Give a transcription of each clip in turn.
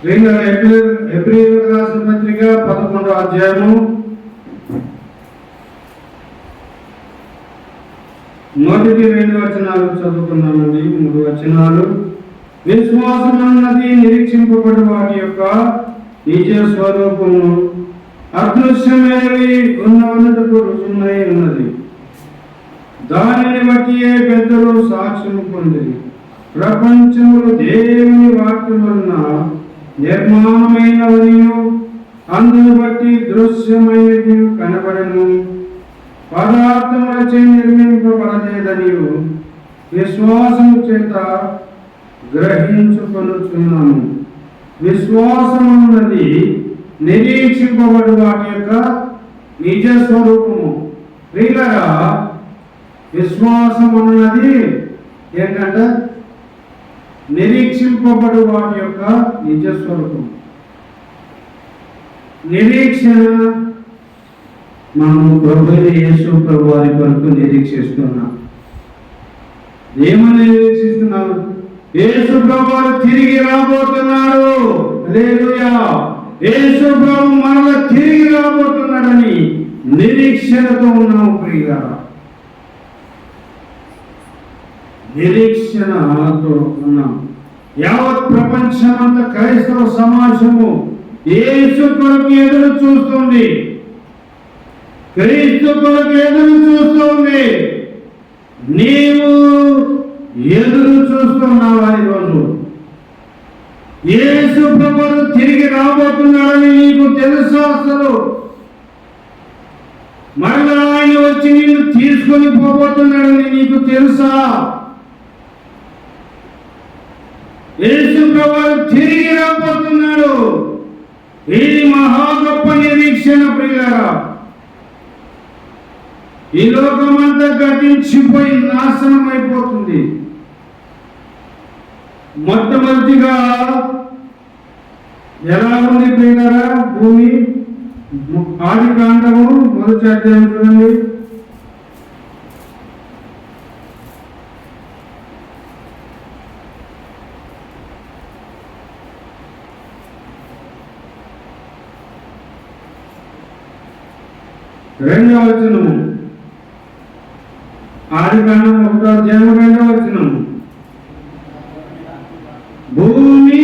హెబ్రీయులకు రాసిన పత్రిక 11వ అధ్యాయము 1-2 వచనాలు చదువుకున్నామండి. 3 వచనాలు. విశ్వాసం అన్నది నిరీక్షింపబడి వాటి యొక్క నిజ స్వరూపము, అదృశ్యమైనవి ఉన్నట్టుకు రుజువునై ఉన్నది. దానిని బట్టియే పెద్దలు సాక్ష్యం పొందిరి. ప్రపంచములు దేవుని వాక్యం వలన నిర్మాణమైనవనియు అందును బట్టి దృశ్యమైనది కనబడను, పదార్థములచే నిర్మింపబడలేదనియు విశ్వాసము చేత గ్రహించుకొనుచున్నాను. విశ్వాసమున్నది నిరీక్షింపబడు వాటి యొక్క నిజ స్వరూపము. ప్రియులారా, విశ్వాసం అన్నది ఏంటంటే నిరీక్షింపబడు వాటి యొక్క నిజ స్వరూపం. నిరీక్షణ మనము ప్రభువైన యేసు ప్రభు వారి కొరకు నిరీక్షిస్తున్నాం. ఏమని నిరీక్షిస్తున్నాము? యేసు ప్రభు వారు తిరిగి రాబోతున్నాడు. హల్లెలూయా! యేసు ప్రభు మరల తిరిగి రాబోతున్నాడని నిరీక్షణతో ఉన్నాము. ప్రియులారా, నిరీక్షణతో ఉన్నాం. యావత్ ప్రపంచమంతా క్రైస్తవ సమాజము యేసు కొరకు ఎదురు చూస్తుంది. క్రీస్తు కొరకు ఎదురు చూస్తుంది. నీవు ఎదురు చూస్తున్నావా? ఈరోజు యేసు ప్రభువు తిరిగి రాబోతున్నాడని నీకు తెలుసా? అసలు మరలా ఆయన వచ్చి నిన్ను తీసుకొని పోబోతున్నాడని నీకు తెలుసా? యేసు ప్రభువు తిరిగి రాబోతున్నాడు. ఇది మహా గొప్ప నిరీక్షణ. ప్రియులారా, ఈ లోకమంతా గతించిపోయి నాశనం అయిపోతుంది. మొట్టమొదటిగా ఎలా ఉంది ప్రియులారా భూమి? ఆదికాండము 1వ అధ్యాయం చూడండి. రెండవ వచనము. ఆదికాండం 1వ అధ్యాయం 2వ వచనము. భూమి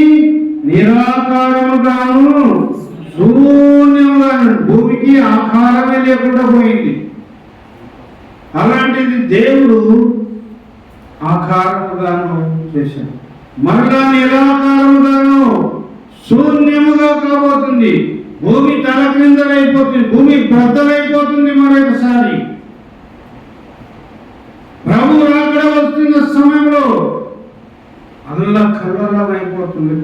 నిరాకారముగాను శూన్యముగాను, భూమికి ఆకారమే లేకుండా పోయింది. అలాంటిది దేవుడు ఆకారముగాను చేశాడు. మరలా నిరాకారముగాను శూన్యముగా కాబోతుంది. భూమి తల క్రిందలైపోతుంది. భూమి బద్దలైపోతుంది. మరొకసారి ప్రభు రాకడ వస్తున్న సమయంలో అల్లకల్లోలం అయిపోతుంది.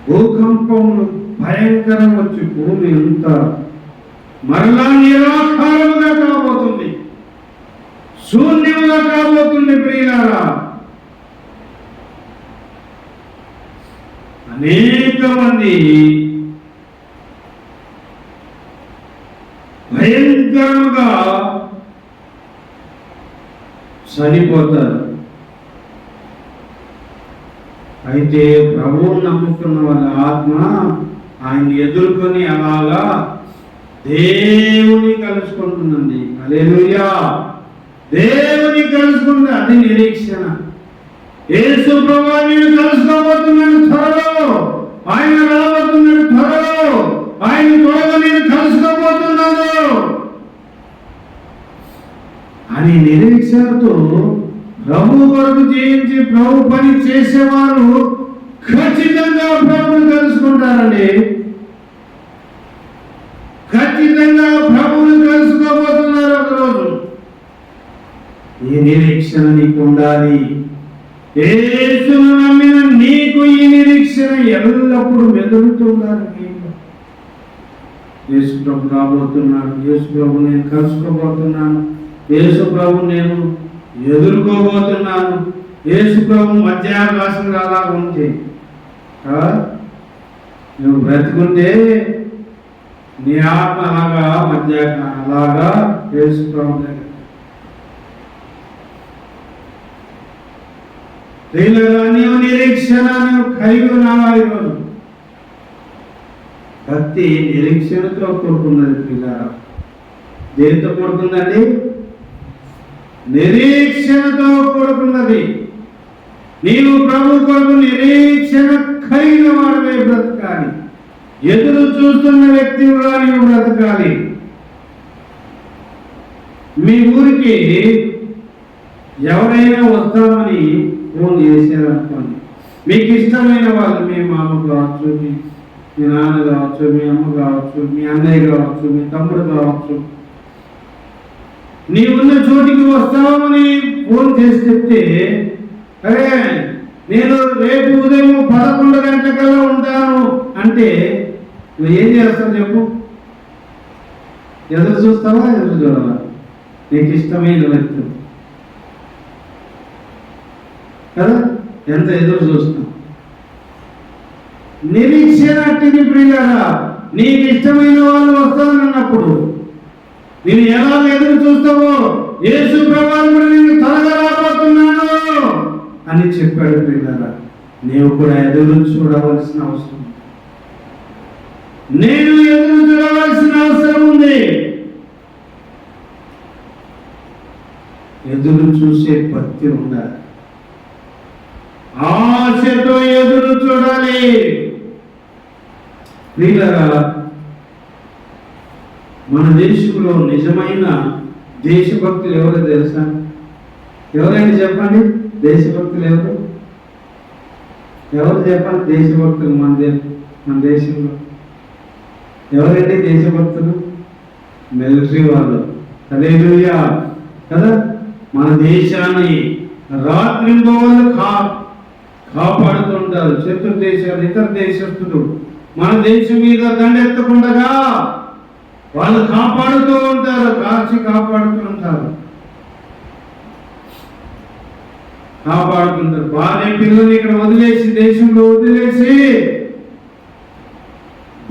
భూకంపములు భయంకరం వచ్చి భూమి అంతా మరలా నిరాకారముగా కాబోతుంది. శూన్యముగా కాబోతుంది. ప్రియులారా, అనేక మంది భయంకరంగా చనిపోతారు. అయితే ప్రభువును నమ్ముకున్న వాళ్ళ ఆత్మ ఆయన్ని ఎదుర్కొని అలాగా దేవుని కలుసుకుంటుందండి. హల్లెలూయా! దేవుని కలుసుకుంటుంది. అది నిరీక్షణ. యేసు ప్రభువు నిన్ను కలుసుకోబోతున్నాడు త్వరలో. ఆయన రాబోతున్నాడు త్వరలో. ఆయన త్వరగా నేను కలుసుకోబోతున్నాను అని నిరీక్షణతో ప్రభు కొరకు జీవించి ప్రభు పని చేసేవారు ఖచ్చితంగా ప్రభువుని కలుసుకుంటారండి. ఖచ్చితంగా ప్రభువుని కలుసుకోబోతున్నారు ఒకరోజు. ఈ నిరీక్షణ నీకు ఉండాలి. యేసును నమ్మిన నీకు ఈ నిరీక్షణ ఎల్లప్పుడూ మెదులుతుండాలి. యేసు ప్రభు రాబోతున్నాడు. యేసు ప్రభు నేను కలుసుకోబోతున్నాను. యేసు ప్రభు నేను ఎదుర్కోబోతున్నాను. యేసు ప్రభు మధ్యాకాశంగా అలా ఉంది. నువ్వు బ్రతుకుంటే నీ ఆత్మ అలాగా అలాగా యేసు ప్రభు ప్రియులారా, నీవు నిరీక్షణ కలిగి ఉన్నావా? ఈరోజు భక్తి నిరీక్షణతో కూడుకున్నది. ప్రియులారా, దేనితో కూడుకుందండి? నిరీక్షణతో కూడుకున్నది. నీవు ప్రభు కొరకు నిరీక్షణ కలిగిన వాడివే బ్రతకాలి. ఎదురు చూస్తున్న వ్యక్తిగా నీవు బ్రతకాలి. మీ ఊరికి ఎవరైనా వస్తామని ఫోన్ చేశారనుకోండి, మీకు ఇష్టమైన వాళ్ళు, మీ మామ కావచ్చు, మీ నాన్న కావచ్చు, మీ అమ్మ కావచ్చు, మీ అన్నయ్య కావచ్చు, మీ తమ్ముడు కావచ్చు, నీవున్న చోటికి వస్తామని ఫోన్ చేసి చెప్తే, అరే నేను రేపు ఉదయం 11 గంటలకల్లా ఉంటాను అంటే నువ్వు ఏం చేస్తావు చెప్పు? ఎదురు చూస్తావా? ఎదురు చూడాలా? నీకు ఇష్టమైన వ్యక్తి కదా, ఎంత ఎదురు చూస్తాం. నిరీక్షణ అట్టిది ప్రియులారా. నీకు ఇష్టమైన వాళ్ళు వస్తానన్నప్పుడు నేను ఎలా ఎదురు చూస్తావో, యేసు ప్రభువు నేను త్వరగా రాబోతున్నాను అని చెప్పాడు. ప్రియులారా, నీవు కూడా ఎదురు చూడవలసిన అవసరం, నేను ఎదురు చూడవలసిన అవసరం ఉంది. ఎదురు చూసే భక్తి ఉండాలి. ఆశతో ఎదురు చూడాలి. ప్రియులారా, మన దేశంలో నిజమైన దేశభక్తులు ఎవరో తెలుసా? ఎవరైనా చెప్పండి, దేశభక్తులు ఎవరు? ఎవరు చెప్పండి దేశభక్తులు? మన దేశంలో ఎవరండి దేశభక్తులు? మిలిటరీ వాళ్ళు. హల్లెలూయా కదా. మన దేశాన్ని రాత్రింబవళ్ళు కాపాడుతుంటారు. శత్రు దేశాలు, ఇతర దేశస్తులు మన దేశం మీద దండెత్తకుండా వాళ్ళు కాపాడుతూ ఉంటారు, కాచి కాపాడుతూ ఉంటారు, కాపాడుతుంటారు. భార్య పిల్లల్ని ఇక్కడ వదిలేసి, దేశంలో వదిలేసి,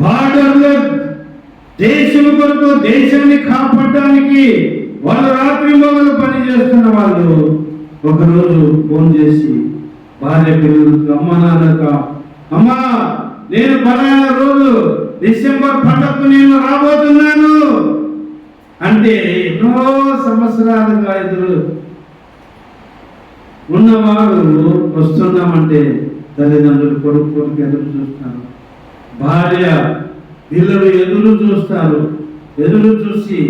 బార్డర్లో దేశం కొరకు, దేశాన్ని కాపాడడానికి వాళ్ళు రాత్రి మొదలు పని చేస్తున్న వాళ్ళు ఒకరోజు ఫోన్ చేసి భార్య పిల్లలతో, అమ్మ నాన్నక, అమ్మా నేను పలానా రోజు డిసెంబర్ 12కు నేను రాబోతున్నాను అంటే, ఎన్నో సంవత్సరాలుగా ఎదురు ఉన్నవారు వస్తున్నామంటే తల్లిదండ్రులు కొడుకు ఎదురు చూస్తారు, భార్య పిల్లలు ఎదురు చూస్తారు. ఎదురు చూసి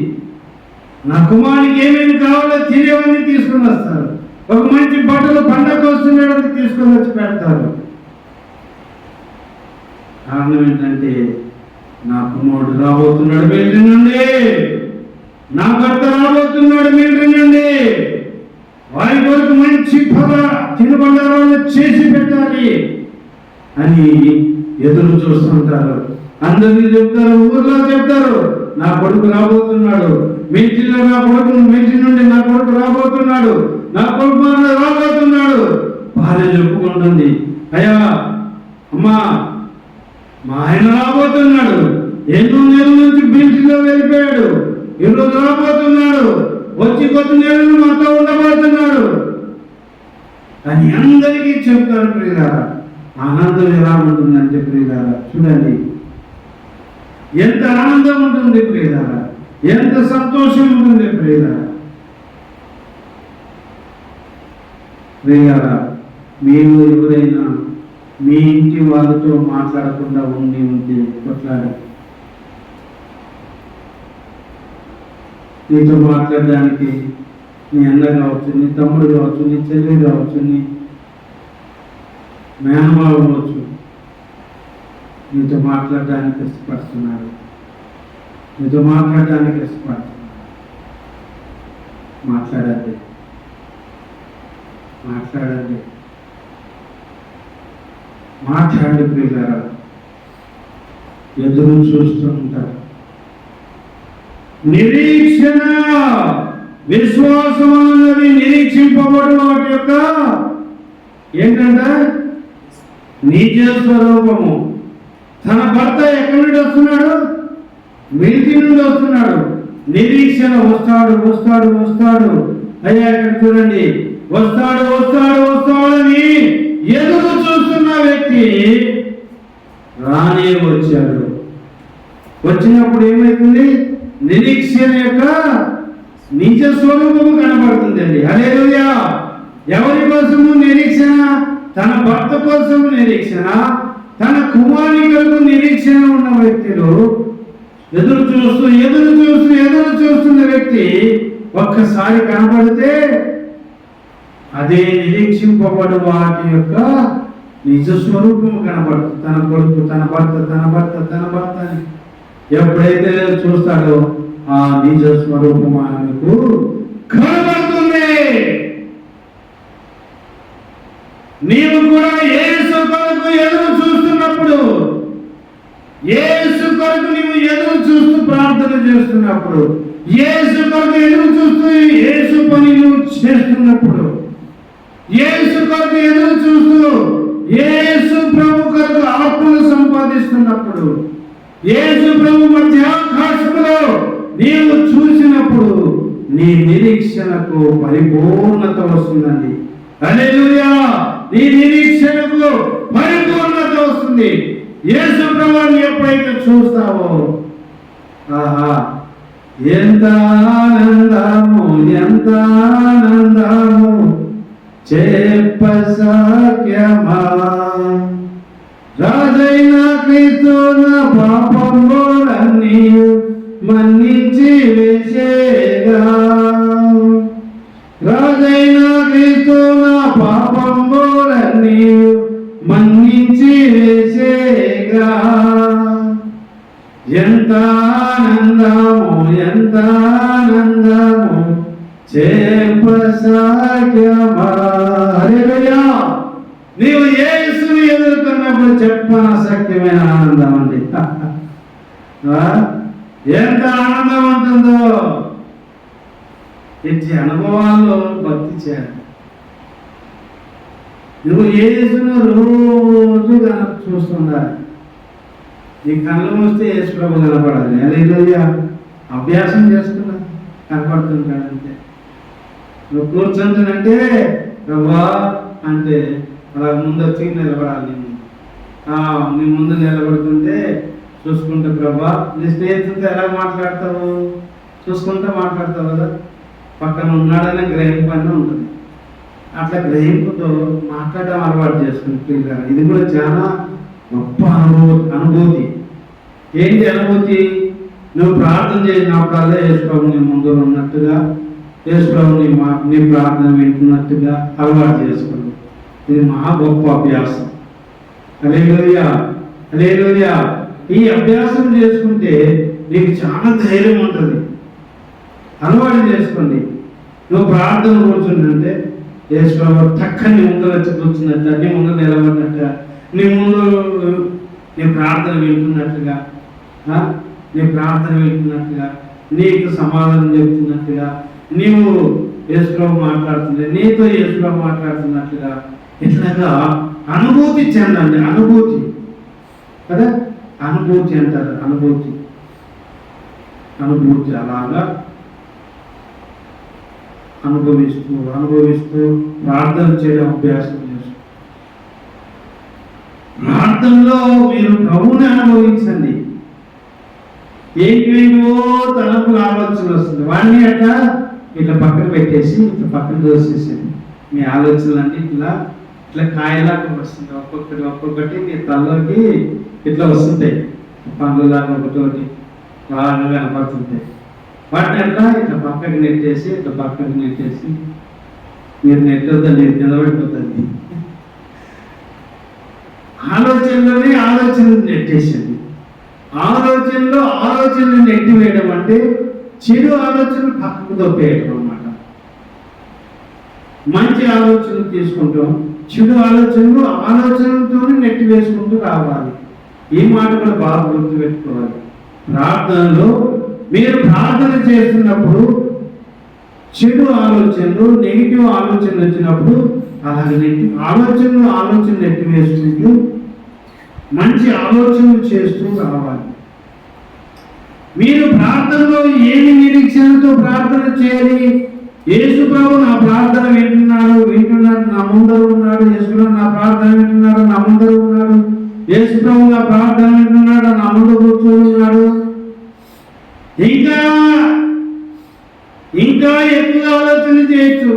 నా కుమారునికి ఏమేమి కావాలో తినేవన్నీ తీసుకుని వస్తారు. ఒక మంచి బట్టలు పండగ వస్తున్నాడని తీసుకొని వచ్చి పెడతారు. కారణం ఏంటంటే, నా కుమారుడు రాబోతున్నాడు మిలిటరీ నుండి, నా భర్త రాబోతున్నాడు మిలిటరీ నుండి, వారి కొరకు మంచి తినుబండారాలు చేసి పెట్టాలి అని ఎదురు చూస్తుంటారు. అందరికీ చెప్తారు, ఊర్లో చెప్తారు, నా కొడుకు రాబోతున్నాడు మిలిటరీలో, నా కొడుకు మిలిటరీ నుండి నా కొడుకు రాబోతున్నాడు, నా కొడుకు రాబోతున్నాడు. భార్య చెప్పుకుంటుంది, అయ్యా అమ్మా మా ఆయన రాబోతున్నాడు, ఎన్నో నెలల నుంచి మిలిటరీలో వెళ్ళిపోయాడు, ఈరోజు రాబోతున్నాడు, వచ్చి కొద్ది నెలలు మాతో ఉండబోతున్నాడు అని అందరికీ చెప్తారు. ప్రియులారా, ఆనందం ఎలా ఉంటుందంటే ప్రియులారా, చూడండి ఎంత ఆనందం ఉంటుంది ప్రియులారా, ఎంత సంతోషం ఉంటుంది ప్రియులారా. ప్రియులారా, మీరు ఎవరైనా మీ ఇంటి వాళ్ళతో మాట్లాడకుండా ఉంటే కొట్లాడి, నీతో మాట్లాడడానికి నీ అన్న కావచ్చు, నీ తమ్ముడు కావచ్చు, నీ చెల్లి కావచ్చు, నీ మేనమావ కావచ్చు, నీతో మాట్లాడడానికి ఇష్టపడుతున్నారు, నీతో మాట్లాడడానికి ఇష్టపడుతున్నారు. మాట్లాడండి, మాట్లాడండి, మాట్లాడండి ప్రియులారా. ఎదురు చూస్తూ ఉంటారు. నిరీక్షణ, విశ్వాసం అన్నది నిరీక్షింపబడిన వాటి యొక్క ఏంటంట నిజ స్వరూపము. తన భర్త ఎక్కడి నుండి వస్తున్నాడు? మిలిటరీ నుండి వస్తున్నాడు. నిరీక్షణ, వస్తాడు వస్తాడు వస్తాడు. అయ్యా ఇక్కడ చూడండి, వస్తాడు వస్తాడు వస్తాడని ఎదురు చూస్తున్న వ్యక్తి రానే వచ్చాడు. వచ్చినప్పుడు ఏమైతుంది? నిరీక్షణ యొక్క నిజ స్వరూపము కనబడుతుందండి. హల్లెలూయా. ఎవరి కోసము నిరీక్షణ? తన భర్త కోసం నిరీక్షణ, తన కుమారుని కొరకు నిరీక్షణ ఉన్న వ్యక్తులు ఎదురు చూస్తున్న వ్యక్తి ఒక్కసారి కనబడితే అదే నిరీక్షింపబడు వాటి యొక్క నిజ స్వరూపము కనబడుతుంది. తన కొడుకు, తన భర్త అని ఎప్పుడైతే చూస్తాడో ఆ నిజ స్వరూపం ఆయనకు కనబడుతుంది. నీవు కూడా యేసు కొరకు ఎదురు చూస్తున్నప్పుడు, యేసు కొరకు నీవు ఎదురు చూస్తూ ప్రార్థన చేస్తున్నప్పుడు, యేసు కొరకు ఎదురు చూస్తూ యేసు పని నువ్వు చేస్తున్నప్పుడు, యేసు కొరకు ఎదురు చూస్తూ యేసు ప్రభు కొరకు ఆత్మను సంపాదిస్తున్నప్పుడు, యేసు ప్రభు మధ్యాకాశములో నీవు చూసినప్పుడు నీ నిరీక్షణకు పరిపూర్ణత వస్తుందండి. హల్లెలూయా. నీ నిరీక్షణకు పరిపూర్ణత వస్తుంది. యేసు ప్రభువుని ఎప్పుడైతే చూస్తావో ఆహా ఎంత ఆనందము, ఎంత ఆనందము చెప్పసాఖ్యమా. రాజైన క్రీస్తు నా పాపములన్నీ మన్నించి వేసేగా. రాజైన క్రీస్తు నా పాపములన్నీ మన్నించి వేసేగా. ఎంత ఆనందము, ఎంత ఆనందము చెప్పసాఖ్యమా. హల్లెలూయా. నీవు యేసుని ఎదుర్కొన్నప్పుడు చెప్పనసక్యమైన ఆనందం అండి. ఎంత ఆనందం ఉంటుందో. ఇట్టి అనుభవాల్లో భక్తి చేయాలి. నువ్వు యేసును రోజు చూస్తుందా? నీ కళ్ళు మూస్తే యేసు ప్రభు కనపడాలి. హల్లెలూయా. అభ్యాసం చేసుకున్నా కనపడుతుంటాడంటే. నువ్వు కూర్చుంటానంటే ప్రభా అంటే అలా ముందు వచ్చి నిలబడాలి. నీ ముందు నిలబడుతుంటే చూసుకుంటా ప్రభా. నీ స్నేహితులతో ఎలా మాట్లాడతావు? చూసుకుంటా మాట్లాడతావు కదా. పక్కన ఉన్నాడనే గ్రహింపు అని ఉంటుంది. అట్లా గ్రహింపుతో మాట్లాడడం అలవాటు చేసుకుంటే ఇది కూడా చాలా గొప్ప అనుభూతి. ఏంటి అనుభూతి? నువ్వు ప్రార్థన చేసినప్పుడల్లా యేసు ప్రభు నీ ముందు ఉన్నట్టుగా, యేసు ప్రభు నీ ప్రార్థన వింటున్నట్టుగా అలవాటు చేసుకోండి. ఇది మహా గొప్ప అభ్యాసం. హల్లెలూయా. హల్లెలూయా. ఈ అభ్యాసం చేసుకుంటే నీకు చాలా ధైర్యం ఉంటుంది. అలవాటు చేసుకోండి. నువ్వు ప్రార్థన కూర్చుంటుంటే యేసు ప్రభు టక్కని నీ ముందు వచ్చి కూర్చున్నట్టు, నీ ముందు నిలబడినట్టుగా, నీ ముందు నీ ప్రార్థన వింటున్నట్టుగా, నీకు సమాధానం చెప్తున్నట్టుగా, నీవు యేసు ప్రభు మాట్లాడుతుంటే నీతో యేసు ప్రభు మాట్లాడుతున్నట్టుగా ఇట్లాగా అనుభూతి చెందండి. అనుభూతి కదా, అనుభూతి అంటారు. అనుభూతి అలాగా అనుభవిస్తూ ప్రార్థన చేయడం అభ్యాసం చేస్తూ, ప్రార్థనలో మీరు ప్రభువుని అనుభవించండి. ఏంటివో తలపుల ఆలోచనలు వస్తుంది. వాడిని అట్లా ఇట్లా పక్కన పెట్టేసి ఇట్లా పక్కన దోసేసేది. మీ ఆలోచనలన్నీ ఇట్లా కాయలాగా వస్తుంది. ఒక్కొక్కటి మీ తలలోకి ఇట్లా వస్తుంటాయి. పండ్లలాగా ఒకటి బాగా కనపడుతుంటాయి. వాటిని అట్లా ఇట్లా పక్కకి నెట్టేసి మీరు నెట్టొద్దండి, నిలబడిపోతుంది. ఆలోచనలు నెట్టేసింది. ఆలోచనలు నెట్టివేయడం అంటే చెడు ఆలోచనలు పక్కకు తొప్పేయడం అన్నమాట. మంచి ఆలోచనలు తీసుకుంటాం, చెడు ఆలోచనలతో నెట్టి వేసుకుంటూ రావాలి. ఈ మాట కూడా బాగా గుర్తుపెట్టుకోవాలి. ప్రార్థనలో మీరు ప్రార్థన చేస్తున్నప్పుడు చెడు ఆలోచనలు, నెగిటివ్ ఆలోచనలు వచ్చినప్పుడు అలాగే ఆలోచన నెట్టి వేసుకుంటూ మంచి ఆలోచనలు చేస్తూ రావాలి. మీరు ప్రార్థనలో ఏమి నిరీక్షణతో ప్రార్థన చేయాలి? యేసు ప్రభు నా ప్రార్థన వింటున్నాడు, నా ముందర ఉన్నాడు. యేసు ప్రభు నా ప్రార్థన వింటున్నాడు, నా ముందర ఉన్నాడు. యేసు ప్రభు నా ప్రార్థన వింటున్నాడు, నా ముందు కూర్చొని ఉన్నాడు. ఇంకా ఎక్కువ ఆలోచన చేయొచ్చు.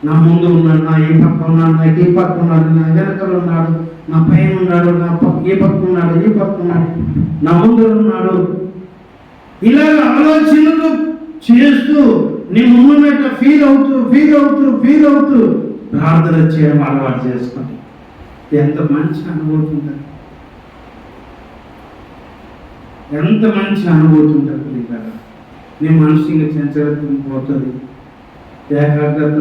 నా ముందు ఉన్నాడు, నా ఈ పక్క ఉన్నాడు, నాకు ఈ పక్క ఉన్నాడు, నా వెనకలు ఉన్నాడు, నా పైన ఉన్నాడు, నా ఈ పక్క ఉన్నాడు, ఈ పక్క ఉన్నాడు, నా ముందర ఉన్నాడు. ఇలాగ ఆలోచనలు చేస్తూ నీ ముందున్నట్టు ఫీల్ అవుతూ ప్రార్థన చేయడం అలవాటు చేసుకోండి. ఎంత మంచి అనుభూతి ఉంటుంది, ఎంత మంచి అనుభూతి ఉంటుంది కదా. నీ మనసు ఇంకా చంచలత్వం పోతుంది, ఏకాగ్రత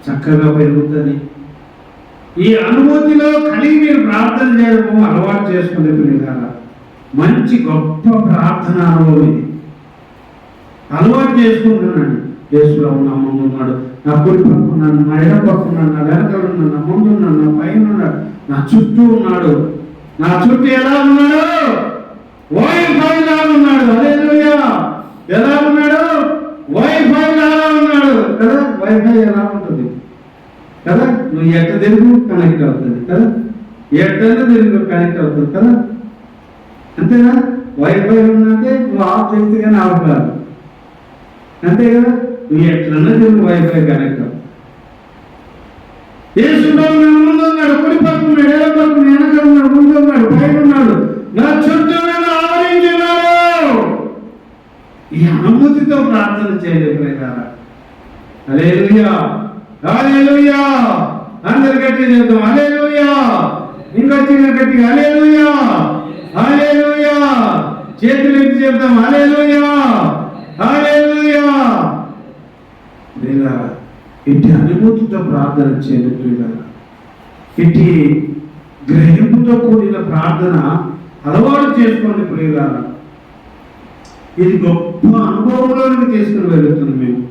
చక్కగా పెరుగుతుంది. ఈ అనుభూతిలో కలిగి మీరు ప్రార్థన చేయడం అలవాటు చేసుకునే పిల్లలు మంచి గొప్ప ప్రార్థన అనుభవం ఇది. అలవాటు చేసుకుంటున్నాడు. యేసు ప్రభు నా ముందు ఉన్నాడు, నా కుడి పక్క ఉన్నాడు, నా ఎడ పక్క ఉన్నాడు, నా వెనకాల ఉన్నాడు, నా ముందు ఉన్నాడు, నా పైన ఉన్నాడు, నా చుట్టూ ఉన్నాడు. నా చుట్టూ ఎలా ఉన్నాడు? వైఫై లాగా ఉన్నాడు. హల్లెలూయా! ఎలా ఉన్నాడు? వైఫై లాగా ఉన్నాడు కదా. వైఫై ఎలా ఉంటుంది కదా, నువ్వు ఎట్ట తిరుగు కనెక్ట్ అవుతుంది కదా, ఎట్టైనా తిరుగు కనెక్ట్ అవుతుంది కదా, అంతేనా? వైఫై ఉందంటే నువ్వు ఆఫ్ చేస్తే కానీ ఆఫ్ కాదు, అంతే కదా. నువ్వు ఎట్లన్నా తిరుగు వైఫై కనెక్ట్ అవుతుంది. యేసు ప్రభు నా ముందు ఉన్నాడు, కుడి పక్క ఉన్నాడు, ఎడమ పక్క వెనక ఉన్నాడు, ముందు ఉన్నాడు, పైన ఉన్నాడు, నా చుట్టూ ఆవరించున్నాడు. ఈ అనుభూతితో ప్రార్థన చేయలేకపోయినా హల్లెలూయా, హల్లెలూయా. అందరు గట్టిగా చెప్తాం హల్లెలూయా. ఇంకొచ్చిన గట్టిగా హల్లెలూయా, హల్లెలూయా. చేతులు ఎత్తి చెప్తాం హల్లెలూయా, హల్లెలూయా. ప్రియులారా, ఇట్టి అనుభూతితో ప్రార్థన చేయండి. ప్రియులారా, ఇట్టి గ్రహింపుతో కూడిన ప్రార్థన అలవాటు చేసుకోండి. ప్రియులారా, ఇది గొప్ప అనుభవంలోనికి తీసుకుని వెళుతుంది. మేము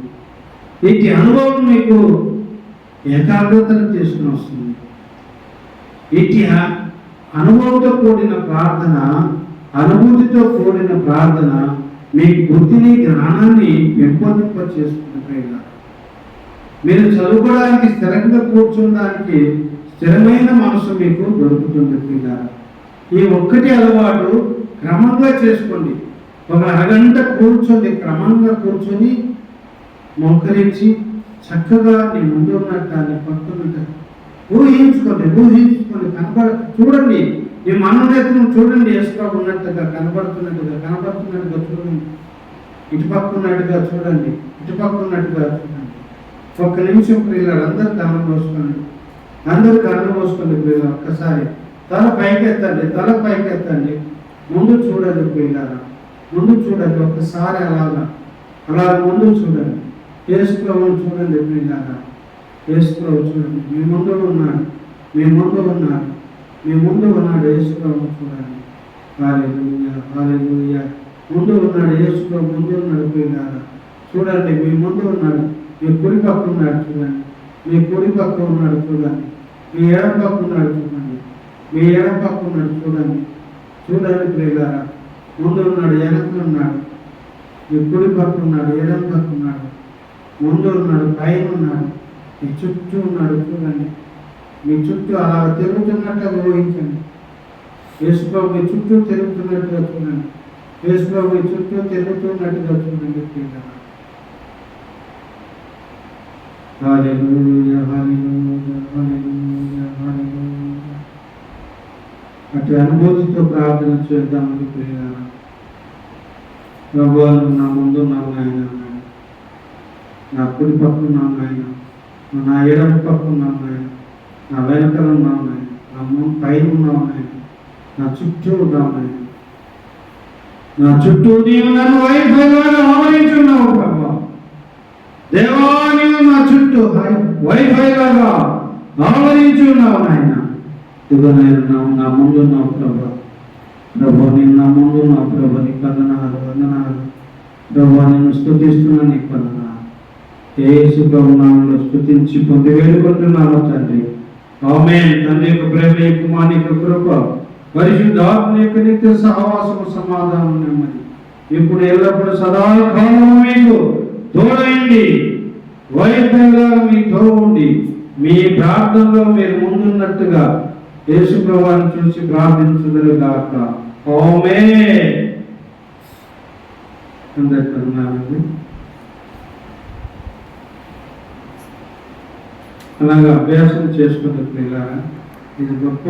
ఇట్టి అనుభవం మీకు ఏకాగ్రతను తీసుకుని వస్తుంది. ఇట్టి అనుభవంతో కూడిన ప్రార్థన, అనుభూతితో కూడిన ప్రార్థన మీ బుద్ధిని, జ్ఞానాన్ని పెంపొందింప చేసుకుంటే మీరు చదువుకోవడానికి, స్థిరంగా కూర్చోడానికి స్థిరమైన మనసు మీకు దొరుకుతుంది. పిల్లలు, ఈ ఒక్కటి అలవాటు క్రమంగా చేసుకోండి. ఒక అరగంట కూర్చొని, క్రమంగా కూర్చొని మోకరించి చక్కగా నీ ముందు ఉన్నట్టు నీ పక్కన ఊహించుకోండి, చూడండి. ఈ మనోనేతను చూడండి, యేసుగా ఉన్నట్టుగా కనబడుతున్నట్టుగా చూడండి. ఇటుపక్క ఉన్నట్టుగా చూడండి, ఇటుపక్క ఉన్నట్టుగా చూడండి. ఒక్క నిమిషం ప్రియులారు, అందరు కన్ను మూసుకోండి ప్రియులు. ఒక్కసారి తల పైకెత్తండి, ముందు చూడండి ప్రియులారా, ముందు చూడండి. ఒక్కసారి అలా ముందు చూడండి. యేసు ప్రభువును చూడండి ప్రియులారా, యేసు ప్రభు చూడండి. మీ ముందు ఉన్నాడు యేసు ప్రభు చూడండి. హల్లెలూయా, హల్లెలూయా. ముందు ఉన్నాడు యేసు ప్రభు, ముందు ఉన్నాడు ప్రియులారా. చూడండి, మీ ముందు ఉన్నాడు. మీ కుడి పక్క ఉన్నాడు చూడండి, మీ కుడి పక్క ఉన్నాడు చూడండి. మీ ఎడమ పక్క ఉన్నాడు చూడండి, మీ ఎడమ పక్క ఉన్నాడు చూడండి ప్రియులారా. ముందు ఉన్నాడు, వెనక ఉన్నాడు, మీ కుడి పక్క ఉన్నాడు, ఎడమ పక్క ఉన్నాడు, ముందు ఉన్నాడు, పైన ఉన్నాడు, మీ చుట్టూ ఉన్నాడు చూడండి. మీ చుట్టూ అలా తిరుగుతున్నట్టుగా ఊహించండి. యేసు ప్రభు మీ చుట్టూ తిరుగుతున్నట్టుగా చూడండి. యేసు ప్రభు మీ చుట్టూ తిరుగుతున్నట్టుగా చూడండి ప్రియులారా. హల్లెలూయా, హల్లెలూయా, హల్లెలూయా, హల్లెలూయా. అటు అనుభూతితో ప్రార్థన చేద్దామని ప్రియులారా. ప్రభువా, నా ముందు ఉన్నావు నాయన, నా కుడి పక్క ఉన్నావు నాయన, నా ఎడమ పక్క ఉన్నావు నాయన, నా వెనకలు ఉన్నావు నాయన, నా పైన ఉన్నావు నాయన, నా చుట్టూ ఉన్నావు నాయన. నా చుట్టూ నీవు నన్ను వైఫైగా ఆవరించున్నావు ప్రభువా. దేవా, నీవు నా చుట్టూ వైఫై లాగా ఆవరించున్నావు నాయన. ఇదిగో నాయన, నా ముందు ఉన్నావు ప్రభా. నేను నా ముందు ఉన్నావు ప్రభా. నీకు వందనాలు ప్రభా. నేను స్తుతిస్తున్నా, నీకు వందనాలు. యేసు ప్రభు నామములో స్తుతించి పొంది వేడుకుంటున్నాను తండ్రి. ఆమేన్. తండ్రి యొక్క ప్రేమ, కుమారుని యొక్క కృప, పరిశుద్ధాత్మ యొక్క నిత్య సహవాసము, సమాధానం, నెమ్మది ఇప్పుడు ఎల్లప్పుడూ సదాకాలము మీకు తోడైండి, వైద్యులుగా మీకు తోడుండి, మీ ప్రార్థనలో మీరు ముందున్నట్టుగా యేసు ప్రభువుని చూసి ప్రార్థించుదురుగాక. ఆమేన్. అందరికీ వందనాలండి. అలాగా అభ్యాసం చేసుకున్నట్లుగా ఇది గొప్ప